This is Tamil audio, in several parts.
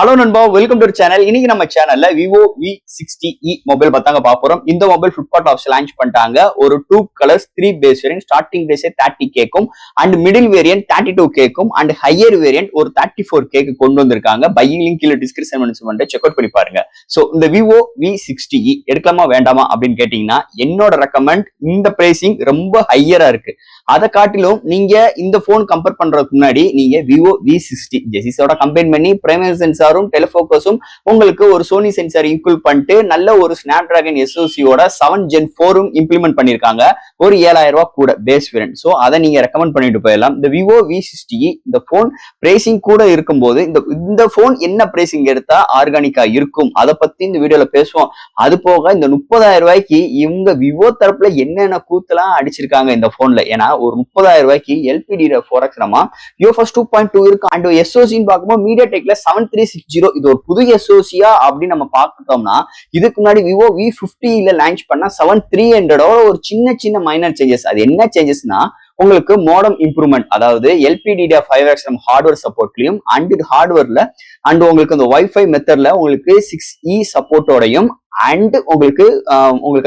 ஹலோ நண்பா, வெல்கம் டு சேனல். இன்னைக்கு நம்ம சேனல்ல விவோ V60e மொபைல் பார்த்தாங்க பார்ப்போம். இந்த மொபைல் ஃபிளிப்கார்ட் ஆப்ஷன் லான்ச் பண்ணிட்டாங்க. ஒரு 2 கலர்ஸ் 3 பேஸ் வேரியன்ட். ஸ்டார்டிங் பேஸே 30K and middle variant 32K and higher variant ஒரு 34K கொண்டு வந்திருக்காங்க. பையிங் லிங்க் கீழே டிஸ்கிரிப்ஷன் பண்ணிட்டு செக் அவுட் பண்ணி பாருங்க. சோ இந்த விவோ V60e எடுக்கலாமா வேண்டாமா அப்படின்னு கேட்டீங்கன்னா என்னோட ரெக்கமெண்ட். இந்த பிரைசிங் ரொம்ப ஹையரா இருக்கு. அதை காட்டிலும் நீங்க இந்த போன் கம்பேர் பண்றதுக்கு முன்னாடி நீங்க விவோ V60 ஜெசிஸோட கம்பேர் பண்ணி பிரைமரி சென்சாரும் டெலிஃபோக்கஸும் உங்களுக்கு ஒரு சோனி சென்சார் இன்க்ளூட் பண்ணிட்டு நல்ல ஒரு ஸ்னாப்டிராகன் SoCயோட 7 Gen 4 இம்ப்ளிமெண்ட் பண்ணிருக்காங்க. ஒரு 7000 ரூபாய் கூட பேஸ் வேரியன்ட். சோ அதை நீங்க ரெக்கமெண்ட் பண்ணிட்டு போயிடலாம். இந்த விவோ V60 இந்த போன் பிரைசிங் கூட இருக்கும்போது இந்த போன் என்ன பிரைசிங் எடுத்தா ஆர்கானிக்கா இருக்கும் அதை பத்தி இந்த வீடியோல பேசுவோம். அது போக இந்த 30,000 ரூபாய்க்கு இவங்க விவோ தரப்புல என்னென்ன கூத்தெல்லாம் அடிச்சிருக்காங்க இந்த போன்ல. ஏன்னா ஒரு 30,000 ரூபாய்க்கு LPDDR4X ரமா UFS 2.2 இருக்கு. அண்ட் SoCன்னு பார்க்கும்போது மீடியாடெக்ல 7360 இது ஒரு புது SoCயா அப்படின்னு நம்ம பார்த்துட்டோம்னா இதுக்கு முன்னாடி விவோ V50ல லான்ச் பண்ண 7300 ஒரு சின்ன மைனர் சேஞ்சஸ். அது என்ன சேஞ்சஸ்னா உங்களுக்கு மோடம் இம்ப்ரூவ்மெண்ட், அதாவது LPDDR5X ஹார்ட்வேர் சப்போர்ட்லயும் அண்ட் ஹார்ட்வேர்ல அண்ட் உங்களுக்கு அந்த வைஃபை மெத்தட்ல உங்களுக்கு 6E சப்போர்ட்டோடையும் அண்ட் உங்களுக்கு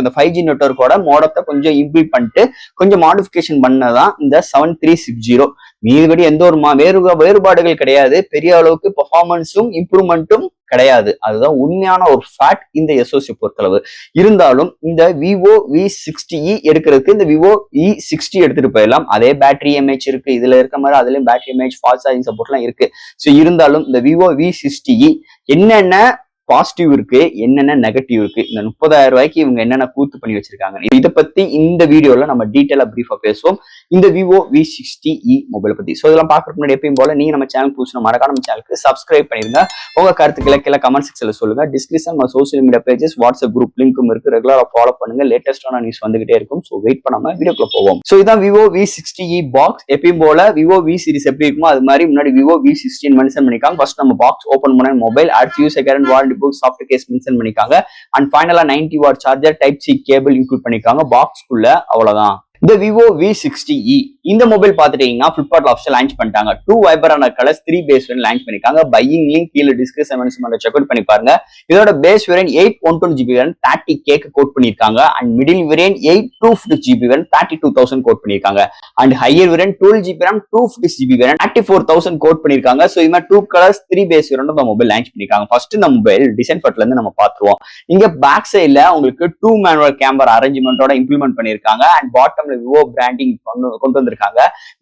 அந்த 5G நெட்வொர்க்கோட மோடத்தை கொஞ்சம் இம்ப்ரூவ் பண்ணிட்டு கொஞ்சம் மாடிஃபிகேஷன் பண்ணதான் இந்த 7360. மீதுபடி எந்த ஒரு வேறுபாடுகள் கிடையாது. பெரிய அளவுக்கு பெர்ஃபார்மன்ஸும் இம்ப்ரூவ்மெண்ட்டும் கிடையாது. அதுதான் உண்மையான ஒரு ஃபேக்ட் இந்த SoC பொறுத்தளவு. இருந்தாலும் இந்த விவோ V60e எடுக்கிறதுக்கு இந்த விவோ E60 எடுத்துட்டு போயிடலாம். அதே பேட்டரி MH இருக்கு, இதுல இருக்க மாதிரி அதுலயும் பேட்டரி MH ஃபாஸ்ட் சார்ஜிங் சப்போர்ட்லாம் இருக்கு. ஸோ இருந்தாலும் இந்த விவோ V60e என்னென்ன பாசிட்டிவ் இருக்கு, என்னென்ன நெகட்டிவ் இருக்கு, இந்த 30,000 ரூபாய்க்கு இவங்க என்னென்ன கூத்து பண்ணி வச்சிருக்காங்க, இதை பத்தி இந்த வீடியோல நம்ம டீட்டெயிலா பிரீஃபா பேசுவோம். இந்த விவோ V60e மொபைல் பத்தி. சோ இதெல்லாம் பாக்குறதுக்கு முன்னாடி எப்பயும் போல நீங்க நம்ம சேனல் புதுசுனா மறக்காம நம்ம சேனலுக்கு சப்ஸ்கிரைப் பண்ணிருங்க. உங்க கருத்துக்களை கீழே கமெண்ட் செக்ஷன்ல சொல்லுங்க. டிஸ்கிரிப்ஷன் நம்ம social media pages, WhatsApp group லிங்க்கும் இருக்கு. ரெகுலரா ஃபாலோ பண்ணுங்க. லேட்டஸ்டான நியூஸ் வந்துகிட்டே இருக்கும். சோ வெயிட் பண்ணாம வீடியோக்குள்ள போவோம். சோ இதான் விவோ V60e பாக்ஸ். எப்பயும் போல விவோ V சீரிஸ் எப்படி இருக்குமோ அது மாதிரி முன்னாடி விவோ V60 மென்ஷன் பண்ணிருக்காங்க. ஃபர்ஸ்ட் நம்ம பாக்ஸ் ஓபன் பண்ண மொபைல் அடுத்து user guarantee warranty book soft case mention பண்ணிருக்காங்க. அண்ட் ஃபைனலா 90 watt charger type C cable include பண்ணிருக்காங்க. பாக்ஸ்க்குள்ள அவ்வளவுதான். இந்த விவோ V60e இந்த மொபைல் பாத்துட்டீங்கன்னா பிளிப்கார்ட் ஆப்ஷன் லான்ச் பண்ணிட்டாங்க. 2 vibrant colours 3 base variant launch பண்ணிருக்காங்க. பையிங் லிங்க் கீழே டிஸ்கிரிப்ஷன் பண்ணி செக் அவுட் பண்ணி பாருங்க. இதோட base variant 812GB variant 30K quote பண்ணிருக்காங்க. And middle variant 8250GB variant 32,000 quote பண்ணிருக்காங்க. And higher variant 12GB RAM 250GB variant 34,000 quote பண்ணிருக்காங்க. சோ இது மாதிரி 2 கலர்ஸ் 3 பேஸ் வேரியன்ட் இந்த மொபைல் லான்ச் பண்ணிருக்காங்க. ஃபர்ஸ்ட் இந்த மொபைல் டிசைன் பட்ல இருந்து நம்ம பாத்துருவோம். இங்க பேக் சைட்ல உங்களுக்கு 2 மேனுவல் கேமரா அரேஞ்ச்மெண்டோட இம்ப்ளிமெண்ட் பண்ணிருக்காங்க. அண்ட் பாட்டம்ல விவோ பிராண்டிங் கொண்டு வந்திருக்காங்க.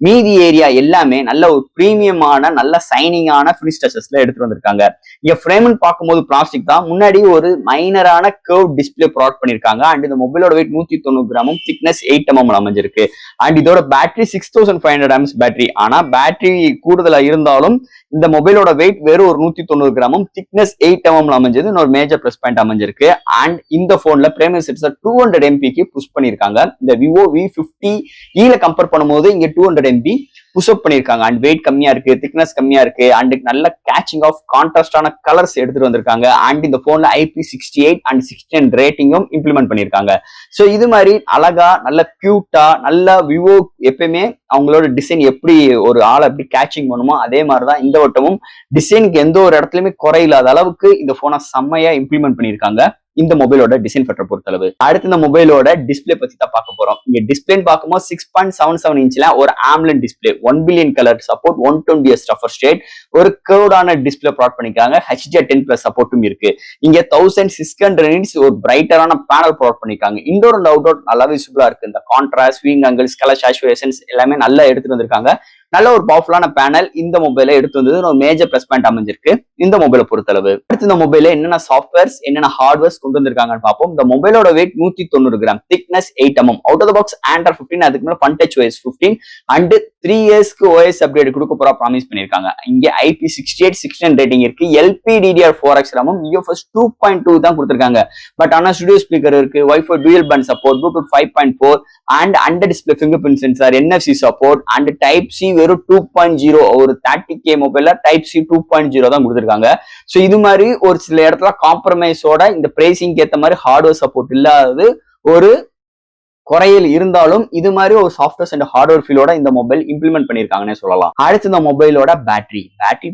மீதி ஏரியா எல்லாமே நல்ல ஒரு பிரீமியமான நல்ல சைனிங்கான ஃபினிஷ் டச்சஸ்ல எடுத்து வந்திருக்காங்க. இங்க ஃப்ரேம்னு பார்க்கும்போது பிளாஸ்டிக் தான். முன்னாடி ஒரு மைனரான கர்வ் டிஸ்பிளே ப்ராடக்ட் பண்ணிருக்காங்க. அண்ட் இந்த மொபைலோட வெயிட் 190 கிராமும் திக்னஸ் 8 mm அமைஞ்சிருக்கு. அண்ட் இதோட பேட்டரி 6500 mAh பேட்டரி. ஆனா பேட்டரி கூடுதலா இருந்தாலும் இந்த மொபைலோட வெயிட் வெறும் ஒரு 190 கிராமும் திக்னஸ் 8 mm அமைஞ்சது ஒரு மேஜர் பிளஸ் பாயிண்ட் அமைஞ்சிருக்கு. அண்ட் இந்த போன்ல பிரைமரி சென்சார் 200 MP புஷ் பண்ணிருக்காங்க. இந்த விவோ V50e கம்பேர் பண்ணும்போது இங்க 200 MP புஷ் அப் பண்ணிருக்காங்க. அண்ட் வெயிட் கம்மியா இருக்கு, திக்னஸ் கம்மியா இருக்கு. அண்ட் நல்ல கேச்சிங் ஆஃப் கான்ட்ராஸ்டான கலர்ஸ் எடுத்துட்டு வந்திருக்காங்க. அண்ட் இந்த போன்ல IP68 அண்ட் 16 ரேட்டிங்கும் இம்ப்ளிமெண்ட் பண்ணிருக்காங்க. சோ இது மாதிரி அழகா நல்ல கியூட்டா நல்ல விவோ எப்பயுமே அவங்களோட டிசைன் எப்படி ஒரு ஆளை எப்படி கேச்சிங் பண்ணுமோ அதே மாதிரிதான் இந்த வட்டமும் டிசைனுக்கு எந்த ஒரு இடத்துலயுமே குறையில்லாத அளவுக்கு இந்த போனை செம்மையா இம்ப்ளிமெண்ட் பண்ணிருக்காங்க. இந்த மொபைலோட டிசைன் ஃபேக்டர் பொறுத்தளவு. அடுத்து இந்த மொபைலோட டிஸ்பிளே பத்தி தான் பார்க்க போறோம். இங்க டிஸ்பிளேன்னு பார்க்கும்போது 6.77 இன்ச்ல ஒரு AMOLED display, 1 billion colour support, 120Hz refresh rate, ஒரு கர்வ்டான டிஸ்பிளே ப்ராடக்ட் பண்ணிருக்காங்க. HDR10+ சப்போர்ட்டும் இருக்கு. இங்க 1600 nits ஒரு பிரைட்டரான பேனல் ப்ராடக்ட் பண்ணிருக்காங்க. இன்டோர் அண்ட் அவுட்டோர் நல்லா விசிபிளா இருக்கு. இந்த contrast, swing angles, colour saturations எல்லாமே நல்லா எடுத்துட்டு வந்திருக்காங்க. நல்ல ஒரு பவர்ஃபுல்லான பேனல் இந்த மொபைல எடுத்து வந்தது ஒரு மேஜர் பிளஸ் பாயிண்ட் அமைஞ்சிருக்கு இந்த மொபைலை பொறுத்தளவு. அடுத்து இந்த மொபைல என்னென்ன சாஃப்ட்வேர்ஸ் என்னென்ன ஹார்ட்வேர்ஸ் கொண்டு வந்திருக்காங்கன்னு பார்ப்போம். இந்த மொபைலோட weight 190 gram, thickness 8 mm, out of the box Android 15, அதுக்கு மேல Fun Touch OS 15 அண்ட் 3 இயர்ஸ்க்கு OS அப்டேட் கொடுக்க போறா ப்ராமிஸ் பண்ணிருக்காங்க. இங்க IP68 16 ரேட்டிங் இருக்கு. LPDDR4X RAM UFS 2.2 தான் கொடுத்திருக்காங்க. பட் ஆனா ஸ்டுடியோ ஸ்பீக்கர் இருக்கு, wifi dual band support, Bluetooth 5.4 and under display finger print sensor, NFC support and type C வெறும் 2.0. ஒரு 30K மொபைல்ல டைப் C 2.0 தான் கொடுத்திருக்காங்க. சோ இது மாதிரி ஒரு சில இடத்துல காம்ப்ரமைஸோட இந்த பிரைசிங் ஏத்த மாதிரி ஹார்ட்வேர் சப்போர்ட் இல்லாதது ஒரு குறையில் இருந்தாலும் இது மாதிரி ஒரு சாஃப்ட்வேர் அண்ட் ஹார்ட்வேர் ஃபீலோட இந்த மொபைல் இம்ப்ளிமெண்ட் பண்ணிருக்காங்கன்னு சொல்லலாம். அடுத்து இந்த மொபைலோட பேட்டரி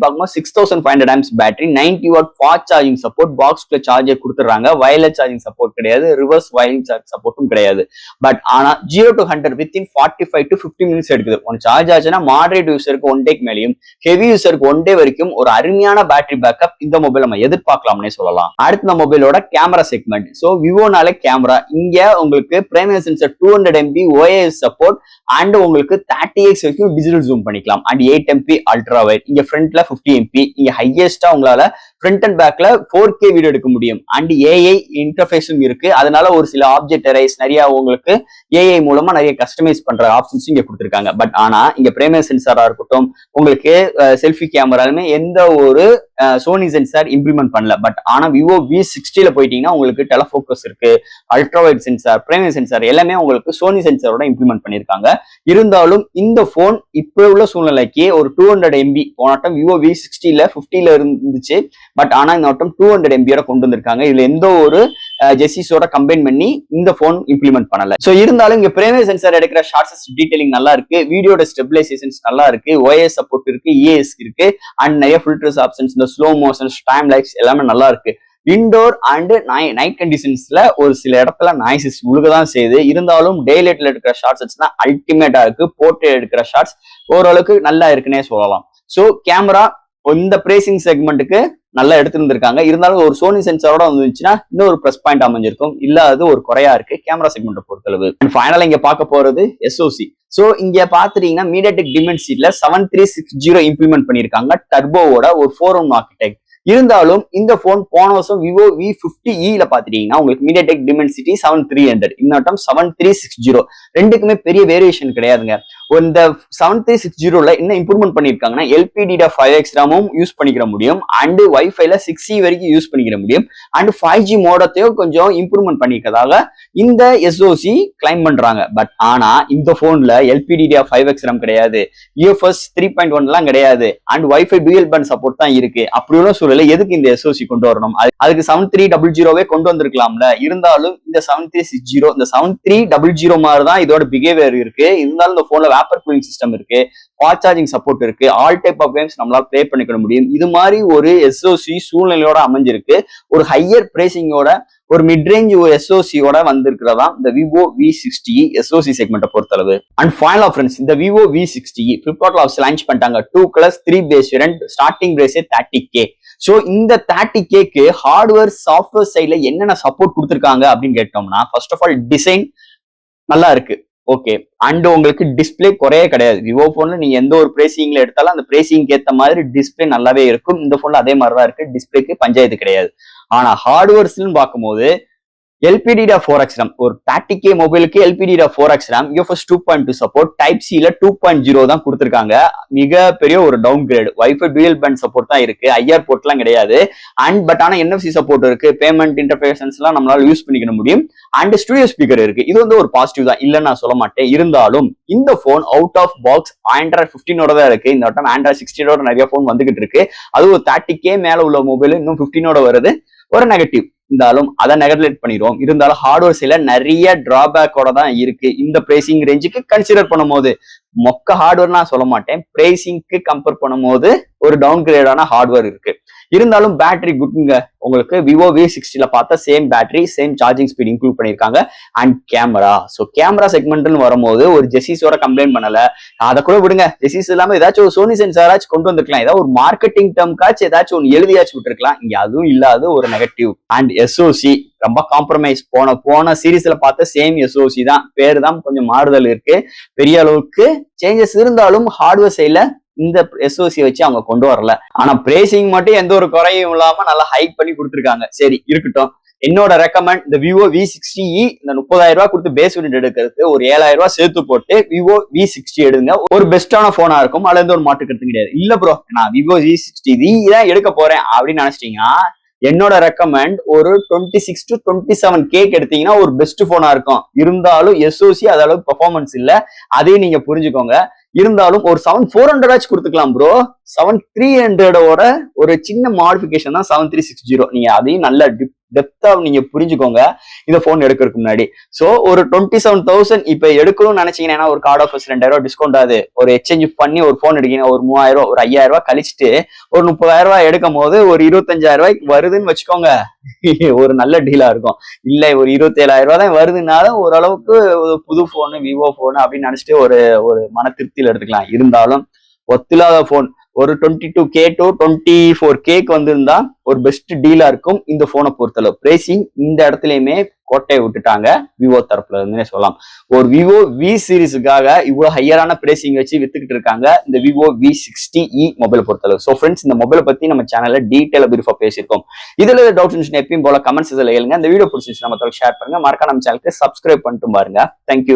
பார்க்கும்போது 6500 amps battery, 90 watt fast charging support, பாக்ஸ்ல சார்ஜர் கொடுத்துறாங்க, வயர்லெஸ் சார்ஜிங் சப்போர்ட் கிடையாது, ரிவர்ஸ் வயரிங் சார்ஜ் சப்போர்ட்டும் கிடையாது. பட் ஆனா 0 to 100 வித்தின் 45 to 50 மினிட்ஸ் எடுக்குது. ஒன் சார்ஜ் ஆச்சுன்னா மாடரேட் யூசருக்கு 1 டேக்கு மேலேயும், ஹெவி யூசருக்கு 1 டே வரைக்கும் ஒரு அருமையான பேட்டரி பேக்கப் இந்த மொபைல் நம்ம எதிர்பார்க்கலாம்னே சொல்லலாம். அடுத்த இந்த மொபைலோட கேமரா செக்மெண்ட். சோ விவோனாலே கேமரா, இங்க உங்களுக்கு primary sensor 200 MP OIS support and உங்களுக்கு 30x வரைக்கும் டிஜிட்டல் ஜூம் பண்ணிக்கலாம் அண்ட் 8 MP அல்ட்ரா வைட். இங்க ஃப்ரண்ட்ல 50 MP, இங்க ஹையஸ்டா உங்களால ஃப்ரண்ட் அண்ட் பேக்ல 4K வீடியோ எடுக்க முடியும் அண்ட் AI இன்டர்ஃபேஸும் இருக்கு. அதனால ஒரு சில ஆப்ஜெக்ட் எரைஸ் நிறைய உங்களுக்கு AI மூலமா நிறைய கஸ்டமைஸ் பண்ற ஆப்ஷன்ஸ் இங்க கொடுத்துருக்காங்க. பட் ஆனா இங்க பிரைமரி சென்சாரா இருக்கட்டும், உங்களுக்கு செல்ஃபி கேமராலுமே எந்த ஒரு சோனி சென்சார் இம்ப்ளிமெண்ட் பண்ணல. பட் ஆனா விவோ V60ல போயிட்டீங்கன்னா உங்களுக்கு டெலஃபோக்கஸ் இருக்கு, ultra wide sensor, primary sensor எல்லாமே உங்களுக்கு சோனி சென்சாரோட இம்ப்ளிமெண்ட் பண்ணிருக்காங்க. இருந்தாலும் இந்த போன் இப்ப உள்ள சூழ்நிலைக்கு ஒரு 200 MB போனாட்டம் விவோ V60ல 50ல இருந்துச்சு. பட் ஆனா இந்த வட்டம் 200 MB கொண்டு வந்திருக்காங்க. இதுல எந்த ஒரு ஜெசிஸோட கம்பைன் பண்ணி இந்த போன் இம்ப்ளிமெண்ட் பண்ணல. சோ இருந்தாலும் இங்க பிரைமரி சென்சார் எடுக்கிற ஷார்ட்ஸ் டீடைலிங் நல்லா இருக்கு, வீடியோட ஸ்டெபிலைசேஷன்ஸ் நல்லா இருக்கு, OIS சப்போர்ட் இருக்கு, EAS இருக்கு அண்ட் நிறைய ஃபில்டர்ஸ் ஆப்ஷன்ஸ், இந்த ஸ்லோ மோஷன்ஸ், டைம் லைஃப்ஸ் எல்லாமே நல்லா இருக்கு. இன்டோர் அண்ட் நைட் கண்டிஷன்ஸ்ல ஒரு சில இடத்துல நாய்ஸஸ் உழுகதான் செய்யுது. இருந்தாலும் டே லைட்ல எடுக்கிற ஷார்ட்ஸ் தான் அல்டிமேட்டா இருக்கு. போர்ட்ரேட் எடுக்கிற ஷார்ட்ஸ் ஓரளவுக்கு நல்லா இருக்குன்னே சொல்லலாம். சோ கேமரா இந்த பிரேசிங் செக்மெண்ட்டுக்கு நல்லா எடுத்திருந்திருக்காங்க. இருந்தாலும் ஒரு சோனி சென்சாரோட வந்துச்சுன்னா இன்னும் ஒரு பிளஸ் பாயிண்ட் அமைஞ்சிருக்கும். இல்லாதது ஒரு குறையா இருக்கு கேமரா செக்மெண்ட்டை பொறுத்தளவு. ஃபைனலா இங்க பார்க்க போறது SoC. சோ இங்க பாத்துட்டீங்கன்னா மீடியாடெக் டிமென்சிட்டில 7360 இம்ப்ளிமெண்ட் பண்ணிருக்காங்க, டர்போவோட ஒரு 4-in ஆர்கிடெக்ட். இருந்தாலும் இந்த போன் போன வருஷம் விவோ V50e பாத்துட்டீங்கன்னா உங்களுக்கு மீடியாடெக் டிமென்சிட்டி 7300, இன்னொட்டம் 7360, ரெண்டுக்குமே பெரிய வேரியேஷன் கிடையாதுங்க. இந்த 7360ல என்ன இம்ப்ரூவ்மெண்ட் பண்ணிருக்காங்கன்னா LPDDR5X ரேமும் யூஸ் பண்ணிக்கிற முடியும் அண்ட் வைஃபைல 6E வரைக்கும் யூஸ் பண்ணிக்கிற முடியும் அண்ட் 5G மோடத்தையும் கொஞ்சம் இம்ப்ரூவ்மெண்ட் பண்ணிக்கிறதாக இந்த SoC கிளைம் பண்றாங்க. பட் ஆனா இந்த போன்ல LPDDR5X ரேம் கிடையாது, UFS 3.1 எல்லாம் கிடையாது and wifi dual band support தான் இருக்கு. அப்படி உள்ள சூழல எதுக்கு இந்த SoC கொண்டு வரணும்? அதுக்கு 7300வே கொண்டு வந்திருக்கலாம்ல. இருந்தாலும் இந்த 7360, இந்த 7300 மாதிரி தான் இதோட பிஹேவியர் இருக்கு. இருந்தாலும் இந்த போன்ல வேப்பர் கூலிங் சிஸ்டம் இருக்கு, ஃபாஸ்ட் சார்ஜிங் சப்போர்ட் இருக்கு, ஆல் டைப் ஆஃப் கேம்ஸ் நம்மளால ப்ளே பண்ணிக்க முடியும். இது மாதிரி ஒரு SoC சூழ்நிலையோட அமைஞ்சிருக்கு. ஒரு ஹையர் பிரைசிங்கோட ஒரு மிட்ரேஞ்ச் SoCயோட வந்திருக்கிறதா இந்த விவோ V60 SoC செக்மெண்ட்டை பொறுத்தளவு. அண்ட் ஃபைனலா ஃப்ரெண்ட்ஸ், இந்த விவோ V60 பிளிப்கார்ட்ல லான்ச் பண்ணிட்டாங்க. 2 கலர்ஸ் 3 பேஸ் வேரியன்ட், ஸ்டார்டிங் பிரைஸே 30K. சோ இந்த 30Kக்கு ஹார்ட்வேர் சாஃப்ட்வேர் சைட்ல என்னென்ன சப்போர்ட் கொடுத்துருக்காங்க அப்படின்னு கேட்டோம்னா, ஃபர்ஸ்ட் ஆஃப் ஆல் டிசைன் நல்லா இருக்கு, ஓகே. அண்ட் உங்களுக்கு டிஸ்பிளே குறையே கிடையாது. விவோ போன்ல நீங்க எந்த ஒரு பிரேசிங்ல எடுத்தாலும் அந்த பிரேசிங்க்கு ஏத்த மாதிரி டிஸ்பிளே நல்லாவே இருக்கும். இந்த போன்ல அதே மாதிரிதான் இருக்கு, டிஸ்பிளேக்கு பஞ்சாயத்து கிடையாது. ஆனா ஹார்ட்வேர்ஸ்ன்னு பார்க்கும்போது LPDDR4X RAM, ஒரு 30K மொபைலுக்கு LPDDR4X RAM, UFS 2.2 support, type சில 2.0 தான் கொடுத்துருக்காங்க. மிக பெரிய ஒரு downgrade. Wifi dual band support தான் இருக்கு, IR போர்ட் எல்லாம் கிடையாது. அண்ட் பட் ஆனா NFC சப்போர்ட் இருக்கு, பேமெண்ட் இன்டர்ஃபேஷன்ஸ் எல்லாம் நம்மளால யூஸ் பண்ணிக்க முடியும் அண்ட் ஸ்டுடியோ ஸ்பீக்கர் இருக்கு. இது வந்து ஒரு பாசிட்டிவ் தான், இல்லைன்னு நான் சொல்ல மாட்டேன். இருந்தாலும் இந்த phone out of box Android 15ஓட தான் இருக்கு. இந்த வட்டம் Android 16ஓட நிறைய போன் வந்துகிட்டு இருக்கு. அது ஒரு 30K மேல உள்ள மொபைல் இன்னும் 15ஓட வருது, ஒரு நெகட்டிவ். இருந்தாலும் அதை நெகட்டிவேட் பண்ணிடுவோம். இருந்தாலும் ஹார்ட்வேர் சைட்ல நிறைய டிராபேக்கோட தான் இருக்கு. இந்த பிரைசிங் ரேஞ்சுக்கு கன்சிடர் பண்ணும் போது மொக்க ஹார்ட்வேர் நான் சொல்ல மாட்டேன், பிரைசிங்க்கு கம்பேர் பண்ணும் போது ஒரு டவுன் கிரேடான ஹார்ட்வேர் இருக்கு. இருந்தாலும் பேட்டரி குட்ங்க. உங்களுக்கு விவோ V60ல பார்த்தா same battery, same charging speed include பண்ணிருக்காங்க. அண்ட் கேமரா, ஸோ கேமரா செக்மெண்ட்னு வரும்போது ஒரு ஜெசிஸோட கம்ப்ளைண்ட் பண்ணல. அதை கூட விடுங்க, ஜெசிஸ் இல்லாம ஏதாச்சும் ஒரு சோனி சென்சாராச்சும் கொண்டு வந்திருக்கலாம். ஏதாவது ஒரு மார்க்கெட்டிங் டேர்ம்காச்சும் ஏதாச்சும் ஒன்று எழுதியாச்சும் விட்டுருக்கலாம். இங்க அதுவும் இல்லாத ஒரு நெகட்டிவ். அண்ட் SoC ரொம்ப காம்ப்ரமைஸ். போன சீரீஸ்ல பார்த்த சேம் SoC தான், பேரு தான் கொஞ்சம் மாறுதல் இருக்கு. பெரிய அளவுக்கு சேஞ்சஸ் இருந்தாலும் ஹார்ட்வேர் சைட்ல இந்த SoC வச்சு அவங்க கொண்டு வரல. ஆனா பிரேசிங் மட்டும் எந்த ஒரு குறையும் இல்லாம நல்லா ஹைக் பண்ணி கொடுத்துருக்காங்க. சரி இருக்கட்டும். என்னோட ரெக்கமெண்ட் இந்த விவோ V60e இந்த 30,000 ரூபாய் கொடுத்து பேஸ் வேரியன்ட் எடுக்கிறதுக்கு ஒரு 7,000 ரூபாய் சேர்த்து போட்டு விவோ V60 எடுங்க. ஒரு பெஸ்டான போனா இருக்கும், அதுல இருந்து ஒரு மாற்று கருத்து கிடையாது. இல்ல ப்ரோ நான் விவோ V60 தான் எடுக்க போறேன் அப்படின்னு நினைச்சிட்டீங்கன்னா என்னோட ரெக்கமெண்ட் ஒரு 26 to 27K எடுத்தீங்கன்னா ஒரு பெஸ்ட் போனா இருக்கும். இருந்தாலும் SoC அது அளவுக்கு பெர்ஃபார்மன்ஸ் இல்ல, அதையும் நீங்க புரிஞ்சுக்கோங்க. இருந்தாலும் ஒரு 7400 கொடுத்துக்கலாம் ப்ரோ. 7300ஓட ஒரு சின்ன மாடிஃபிகேஷன் தான் 7360. நீங்க அதையும் நல்ல டெப்தா நீங்க புரிஞ்சுக்கோங்க இந்த போன் எடுக்கிறதுக்கு முன்னாடி. சோ ஒரு 27,000 இப்ப எடுக்கணும்னு நினைச்சீங்கன்னா ஒரு கார்டு ஆஃபர்ஸ் 2,000 டிஸ்கவுண்ட் ஆகுது, ஒரு எக்ஸ்சேஞ்ச் பண்ணி ஒரு போன் எடுக்கீங்க, ஒரு 3,000 ஒரு 5,000 கழிச்சுட்டு ஒரு 30,000 எடுக்கும் போது ஒரு 25,000 வருதுன்னு வச்சுக்கோங்க. ஒரு நல்ல டீலா இருக்கும். இல்ல ஒரு 27,000 தான் வருதுனாலும் ஓரளவுக்கு புது போனு விவோ போனு அப்படின்னு நினைச்சிட்டு ஒரு ஒரு மன திருப்தியில எடுத்துக்கலாம். இருந்தாலும் ஒத்தில்லாத போன் ஒரு 22K to 24Kக்கு வந்திருந்தா ஒரு பெஸ்ட் டீலா இருக்கும் இந்த போனை பொறுத்தளவு. பிரைசிங் இந்த இடத்துலயுமே கோட்டையை விட்டுட்டாங்க விவோ தரப்புல இருந்துனே சொல்லலாம். ஒரு விவோ வி சீரிஸுக்காக இவ்வளவு ஹையரான பிரைசிங் வச்சு வித்துக்கிட்டு இருக்காங்க இந்த விவோ V60e மொபைல் பொறுத்தளவு. ஸோ ஃப்ரெண்ட்ஸ், இந்த மொபைலை பத்தி நம்ம சேனல்ல டீட்டெயிலா பிரீஃபா பேசியிருக்கோம். இதுல டவுட்ஸ் இருந்துச்சுன்னா எப்பயும் போல கமெண்ட்ஸ் எழுங்க. இந்த வீடியோ பிடிச்சிருந்துச்சு நம்ம ஷேர் பண்ணுங்க. மறக்காம நம்ம சேனலுக்கு சப்ஸ்கிரைப் பண்ணிட்டு பாருங்க. தேங்க்யூ.